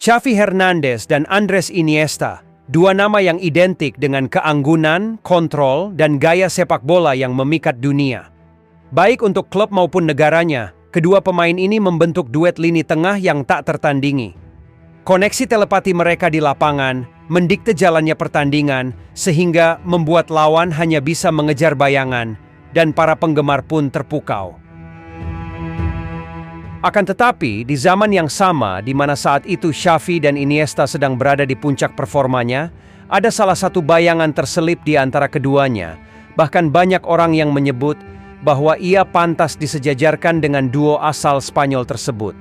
Xavi Hernandez dan Andres Iniesta, dua nama yang identik dengan keanggunan, kontrol, dan gaya sepak bola yang memikat dunia. Baik untuk klub maupun negaranya, kedua pemain ini membentuk duet lini tengah yang tak tertandingi. Koneksi telepati mereka di lapangan mendikte jalannya pertandingan sehingga membuat lawan hanya bisa mengejar bayangan dan para penggemar pun terpukau. Akan tetapi, di zaman yang sama di mana saat itu Xavi dan Iniesta sedang berada di puncak performanya, ada salah satu bayangan terselip di antara keduanya. Bahkan banyak orang yang menyebut bahwa ia pantas disejajarkan dengan duo asal Spanyol tersebut.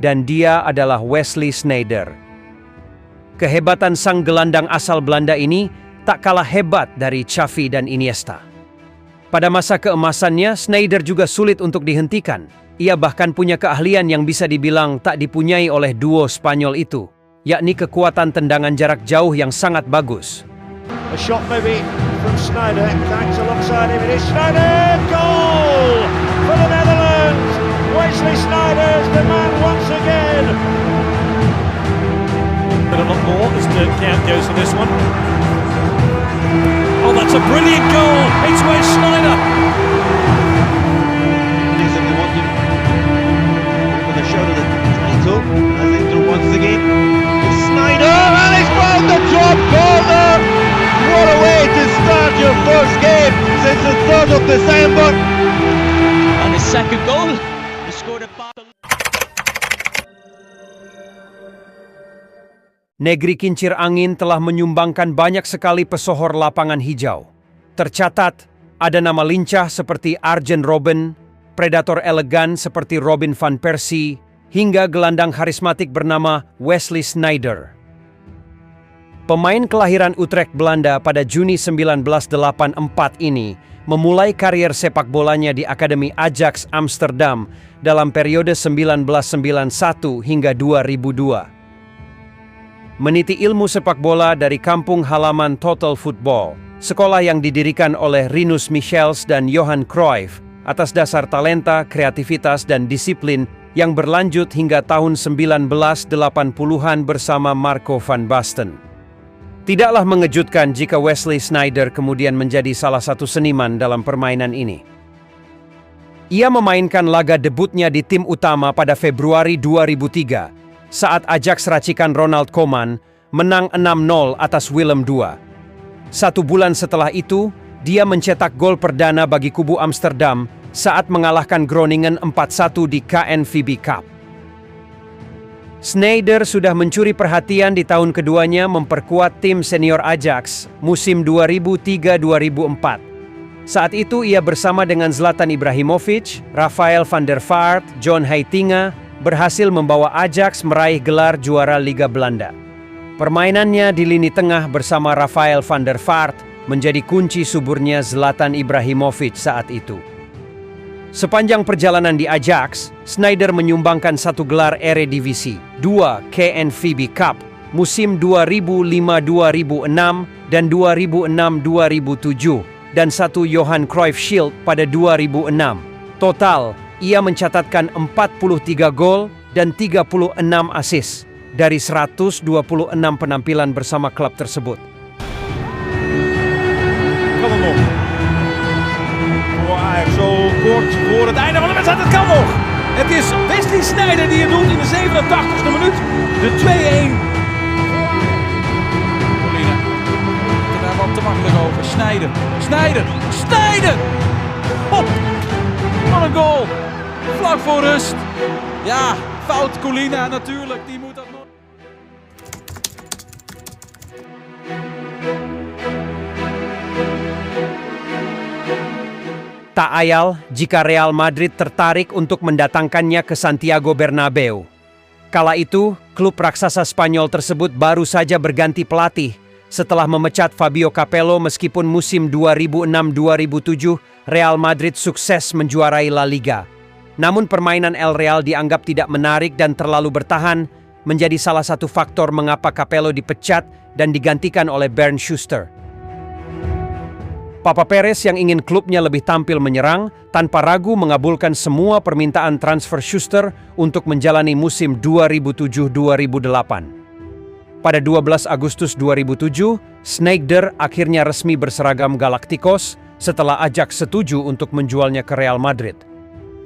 Dan dia adalah Wesley Sneijder. Kehebatan sang gelandang asal Belanda ini tak kalah hebat dari Xavi dan Iniesta. Pada masa keemasannya, Sneijder juga sulit untuk dihentikan. Ia bahkan punya keahlian yang bisa dibilang tak dipunyai oleh duo Spanyol itu, yakni kekuatan tendangan jarak jauh yang sangat bagus. A shot maybe from Sneijder, thanks alongside him, it is Sneijder, goal for the Netherlands! Wesley Sneijder's the man once again! But a lot more as the count goes for this one. Oh, that's a brilliant goal! It's Wes Sneijder! As they do once again, it's Sneijder and he's found the top corner! What a way to start your first game since the 3rd of December! And his second goal, he scored a battle. Negeri kincir angin telah menyumbangkan banyak sekali pesohor lapangan hijau. Tercatat, ada nama lincah seperti Arjen Robben, predator elegan seperti Robin van Persie, hingga gelandang karismatik bernama Wesley Sneijder. Pemain kelahiran Utrecht, Belanda pada Juni 1984 ini memulai karier sepak bolanya di Akademi Ajax Amsterdam dalam periode 1991 hingga 2002. Meniti ilmu sepak bola dari kampung halaman Total Football, sekolah yang didirikan oleh Rinus Michels dan Johan Cruyff atas dasar talenta, kreativitas, dan disiplin yang berlanjut hingga tahun 1980-an bersama Marco van Basten. Tidaklah mengejutkan jika Wesley Sneijder kemudian menjadi salah satu seniman dalam permainan ini. Ia memainkan laga debutnya di tim utama pada Februari 2003 saat Ajax racikan Ronald Koeman menang 6-0 atas Willem II. 1 bulan setelah itu, dia mencetak gol perdana bagi kubu Amsterdam saat mengalahkan Groningen 4-1 di KNVB Cup. Sneijder sudah mencuri perhatian di tahun keduanya memperkuat tim senior Ajax musim 2003-2004. Saat itu ia bersama dengan Zlatan Ibrahimovic, Rafael van der Vaart, John Heitinga berhasil membawa Ajax meraih gelar juara Liga Belanda. Permainannya di lini tengah bersama Rafael van der Vaart menjadi kunci suburnya Zlatan Ibrahimovic saat itu. Sepanjang perjalanan di Ajax, Sneijder menyumbangkan 1 gelar Eredivisie, 2 KNVB Cup, musim 2005-2006 dan 2006-2007, dan 1 Johan Cruyff Shield pada 2006. Total, ia mencatatkan 43 gol dan 36 assist dari 126 penampilan bersama klub tersebut. Zo kort voor het einde van de wedstrijd. Het kan nog. Het is Wesley Sneijder die het doet in de 87e minuut. De 2-1. Colina. Daar wat te makkelijk over. Sneijder. Sneijder. Sneijder. Hop. Wat een goal. Vlak voor rust. Ja, fout Colina natuurlijk. Die moet dat nog. Tak ayal jika Real Madrid tertarik untuk mendatangkannya ke Santiago Bernabeu. Kala itu, klub raksasa Spanyol tersebut baru saja berganti pelatih setelah memecat Fabio Capello meskipun musim 2006-2007 Real Madrid sukses menjuarai La Liga. Namun permainan El Real dianggap tidak menarik dan terlalu bertahan, menjadi salah satu faktor mengapa Capello dipecat dan digantikan oleh Bernd Schuster. Papa Perez yang ingin klubnya lebih tampil menyerang, tanpa ragu mengabulkan semua permintaan transfer Schuster untuk menjalani musim 2007-2008. Pada 12 Agustus 2007, Sneijder akhirnya resmi berseragam Galacticos setelah Ajax setuju untuk menjualnya ke Real Madrid.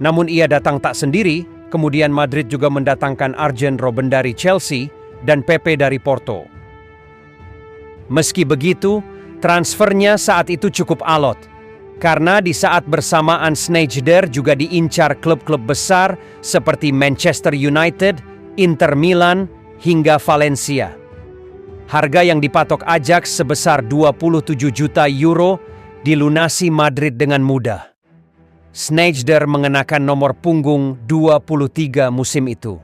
Namun ia datang tak sendiri, kemudian Madrid juga mendatangkan Arjen Robben dari Chelsea dan Pepe dari Porto. Meski begitu, transfernya saat itu cukup alot, karena di saat bersamaan Sneijder juga diincar klub-klub besar seperti Manchester United, Inter Milan, hingga Valencia. Harga yang dipatok Ajax sebesar 27 juta euro dilunasi Madrid dengan mudah. Sneijder mengenakan nomor punggung 23 musim itu.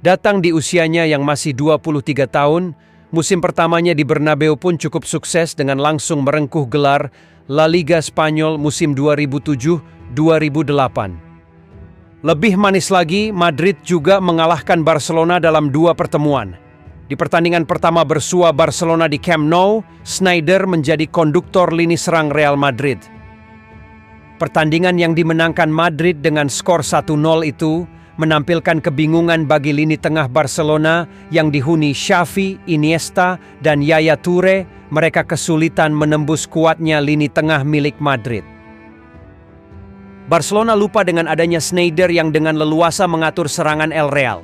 Datang di usianya yang masih 23 tahun, musim pertamanya di Bernabeu pun cukup sukses dengan langsung merengkuh gelar La Liga Spanyol musim 2007-2008. Lebih manis lagi, Madrid juga mengalahkan Barcelona dalam 2 pertemuan. Di pertandingan pertama bersua Barcelona di Camp Nou, Sneijder menjadi konduktor lini serang Real Madrid. Pertandingan yang dimenangkan Madrid dengan skor 1-0 itu menampilkan kebingungan bagi lini tengah Barcelona yang dihuni Xavi, Iniesta, dan Yaya Toure. Mereka kesulitan menembus kuatnya lini tengah milik Madrid. Barcelona lupa dengan adanya Sneijder yang dengan leluasa mengatur serangan El Real.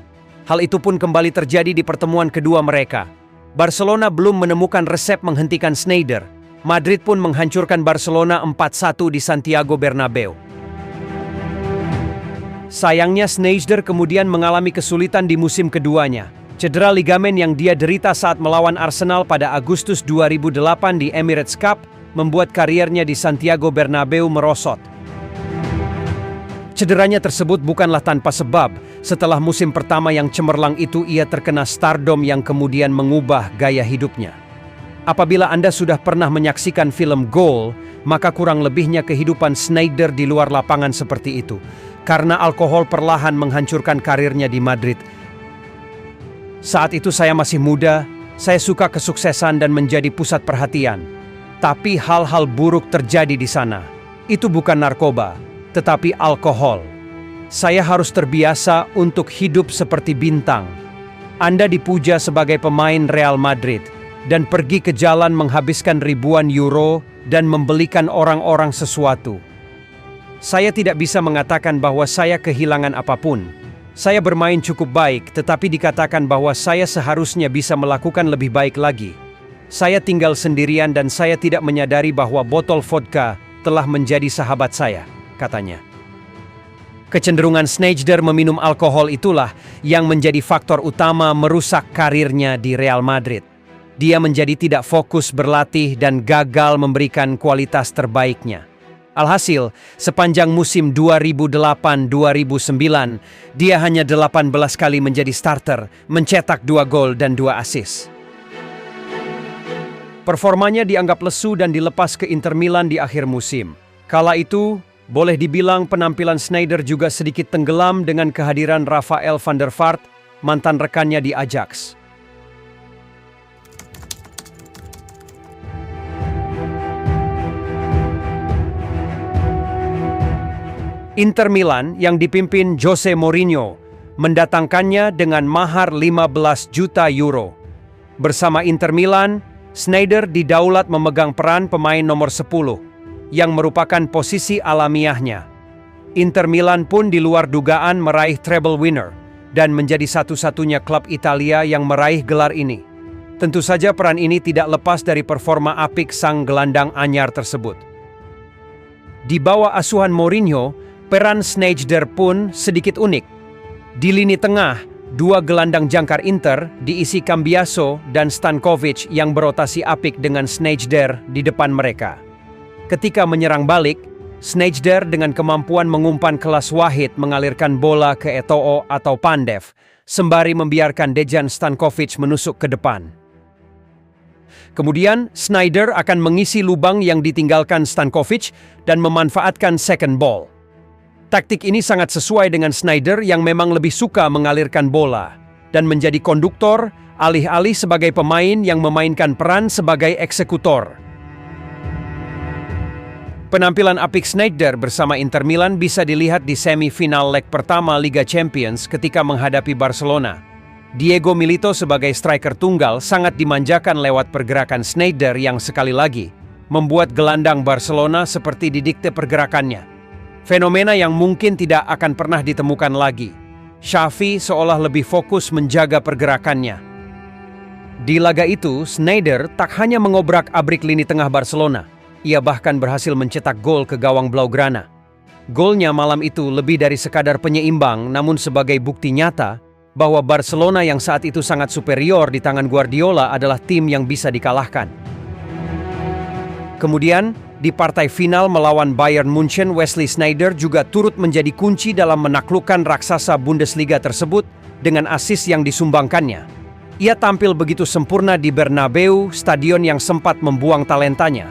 Hal itu pun kembali terjadi di pertemuan kedua mereka. Barcelona belum menemukan resep menghentikan Sneijder. Madrid pun menghancurkan Barcelona 4-1 di Santiago Bernabeu. Sayangnya Sneijder kemudian mengalami kesulitan di musim keduanya. Cedera ligamen yang dia derita saat melawan Arsenal pada Agustus 2008 di Emirates Cup membuat kariernya di Santiago Bernabeu merosot. Cederanya tersebut bukanlah tanpa sebab. Setelah musim pertama yang cemerlang itu, ia terkena stardom yang kemudian mengubah gaya hidupnya. Apabila Anda sudah pernah menyaksikan film Goal, maka kurang lebihnya kehidupan Sneijder di luar lapangan seperti itu. Karena alkohol perlahan menghancurkan karirnya di Madrid. Saat itu saya masih muda, saya suka kesuksesan dan menjadi pusat perhatian. Tapi hal-hal buruk terjadi di sana. Itu bukan narkoba, tetapi alkohol. Saya harus terbiasa untuk hidup seperti bintang. Anda dipuja sebagai pemain Real Madrid dan pergi ke jalan menghabiskan ribuan euro dan membelikan orang-orang sesuatu. Saya tidak bisa mengatakan bahwa saya kehilangan apapun. Saya bermain cukup baik, tetapi dikatakan bahwa saya seharusnya bisa melakukan lebih baik lagi. Saya tinggal sendirian dan saya tidak menyadari bahwa botol vodka telah menjadi sahabat saya, katanya. Kecenderungan Sneijder meminum alkohol itulah yang menjadi faktor utama merusak karirnya di Real Madrid. Dia menjadi tidak fokus berlatih dan gagal memberikan kualitas terbaiknya. Alhasil, sepanjang musim 2008-2009, dia hanya 18 kali menjadi starter, mencetak 2 gol dan 2 assist. Performanya dianggap lesu dan dilepas ke Inter Milan di akhir musim. Kala itu, boleh dibilang penampilan Sneijder juga sedikit tenggelam dengan kehadiran Rafael van der Vaart, mantan rekannya di Ajax. Inter Milan yang dipimpin Jose Mourinho mendatangkannya dengan mahar 15 juta euro. Bersama Inter Milan, Sneijder didaulat memegang peran pemain nomor 10, yang merupakan posisi alamiahnya. Inter Milan pun di luar dugaan meraih treble winner dan menjadi satu-satunya klub Italia yang meraih gelar ini. Tentu saja peran ini tidak lepas dari performa apik sang gelandang anyar tersebut. Di bawah asuhan Mourinho, peran Sneijder pun sedikit unik. Di lini tengah, 2 gelandang jangkar Inter diisi Cambiaso dan Stankovic yang berotasi apik dengan Sneijder di depan mereka. Ketika menyerang balik, Sneijder dengan kemampuan mengumpan kelas Wahid mengalirkan bola ke Eto'o atau Pandev, sembari membiarkan Dejan Stankovic menusuk ke depan. Kemudian, Sneijder akan mengisi lubang yang ditinggalkan Stankovic dan memanfaatkan second ball. Taktik ini sangat sesuai dengan Sneijder yang memang lebih suka mengalirkan bola dan menjadi konduktor, alih-alih sebagai pemain yang memainkan peran sebagai eksekutor. Penampilan apik Sneijder bersama Inter Milan bisa dilihat di semifinal leg pertama Liga Champions ketika menghadapi Barcelona. Diego Milito sebagai striker tunggal sangat dimanjakan lewat pergerakan Sneijder yang sekali lagi membuat gelandang Barcelona seperti didikte pergerakannya. Fenomena yang mungkin tidak akan pernah ditemukan lagi. Xavi seolah lebih fokus menjaga pergerakannya. Di laga itu, Sneijder tak hanya mengobrak-abrik lini tengah Barcelona, ia bahkan berhasil mencetak gol ke gawang Blaugrana. Golnya malam itu lebih dari sekadar penyeimbang, namun sebagai bukti nyata bahwa Barcelona yang saat itu sangat superior di tangan Guardiola adalah tim yang bisa dikalahkan. Kemudian, di partai final melawan Bayern Munchen, Wesley Sneijder juga turut menjadi kunci dalam menaklukkan raksasa Bundesliga tersebut dengan assist yang disumbangkannya. Ia tampil begitu sempurna di Bernabeu, stadion yang sempat membuang talentanya.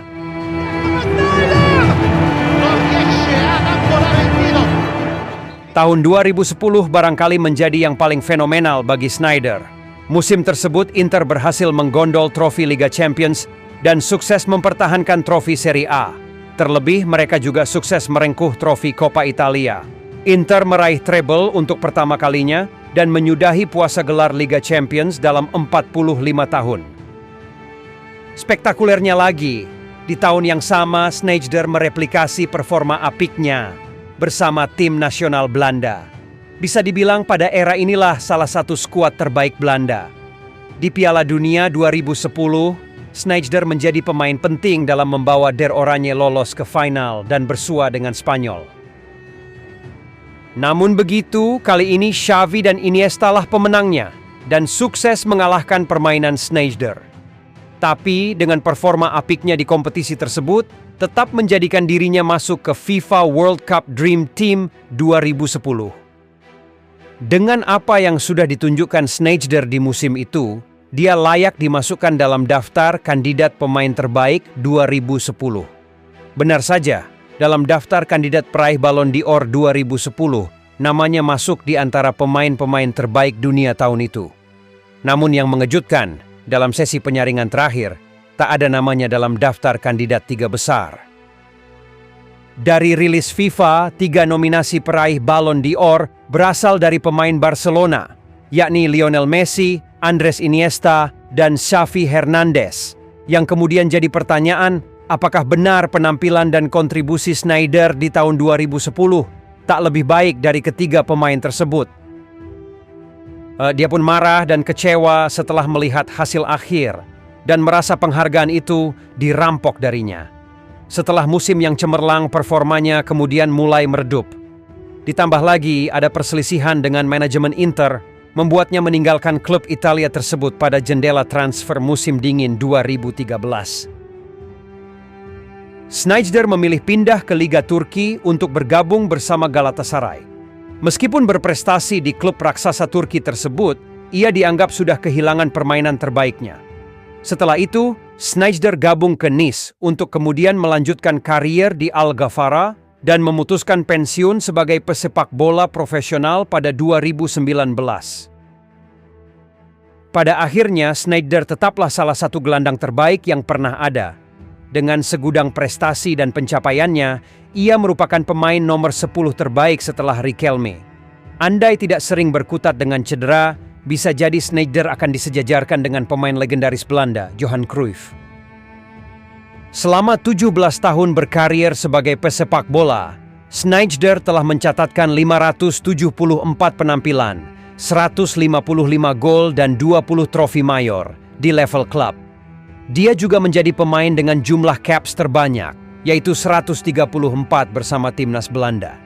Tahun 2010 barangkali menjadi yang paling fenomenal bagi Sneijder. Musim tersebut Inter berhasil menggondol trofi Liga Champions dan sukses mempertahankan trofi Serie A. Terlebih mereka juga sukses merengkuh trofi Coppa Italia. Inter meraih treble untuk pertama kalinya dan menyudahi puasa gelar Liga Champions dalam 45 tahun. Spektakulernya lagi, di tahun yang sama Sneijder mereplikasi performa apiknya bersama tim nasional Belanda. Bisa dibilang pada era inilah salah satu skuad terbaik Belanda. Di Piala Dunia 2010, Sneijder menjadi pemain penting dalam membawa Der Oranje lolos ke final dan bersua dengan Spanyol. Namun begitu, kali ini Xavi dan Iniesta lah pemenangnya dan sukses mengalahkan permainan Sneijder. Tapi dengan performa apiknya di kompetisi tersebut, tetap menjadikan dirinya masuk ke FIFA World Cup Dream Team 2010. Dengan apa yang sudah ditunjukkan Sneijder di musim itu, dia layak dimasukkan dalam daftar kandidat pemain terbaik 2010. Benar saja, dalam daftar kandidat peraih Ballon d'Or 2010, namanya masuk di antara pemain-pemain terbaik dunia tahun itu. Namun yang mengejutkan, dalam sesi penyaringan terakhir, tak ada namanya dalam daftar kandidat 3 besar. Dari rilis FIFA, 3 nominasi peraih Ballon d'Or berasal dari pemain Barcelona, yakni Lionel Messi, Andres Iniesta, dan Xavi Hernandez. Yang kemudian jadi pertanyaan, apakah benar penampilan dan kontribusi Sneijder di tahun 2010 tak lebih baik dari ketiga pemain tersebut? Dia pun marah dan kecewa setelah melihat hasil akhir dan merasa penghargaan itu dirampok darinya. Setelah musim yang cemerlang, performanya kemudian mulai meredup. Ditambah lagi ada perselisihan dengan manajemen Inter, membuatnya meninggalkan klub Italia tersebut pada jendela transfer musim dingin 2013. Sneijder memilih pindah ke Liga Turki untuk bergabung bersama Galatasaray. Meskipun berprestasi di klub raksasa Turki tersebut, ia dianggap sudah kehilangan permainan terbaiknya. Setelah itu, Sneijder gabung ke Nice untuk kemudian melanjutkan karier di Al-Ghafara dan memutuskan pensiun sebagai pesepak bola profesional pada 2019. Pada akhirnya, Sneijder tetaplah salah satu gelandang terbaik yang pernah ada. Dengan segudang prestasi dan pencapaiannya, ia merupakan pemain nomor 10 terbaik setelah Riquelme. Andai tidak sering berkutat dengan cedera, bisa jadi Sneijder akan disejajarkan dengan pemain legendaris Belanda, Johan Cruyff. Selama 17 tahun berkarir sebagai pesepak bola, Sneijder telah mencatatkan 574 penampilan, 155 gol dan 20 trofi mayor di level klub. Dia juga menjadi pemain dengan jumlah caps terbanyak, yaitu 134 bersama timnas Belanda.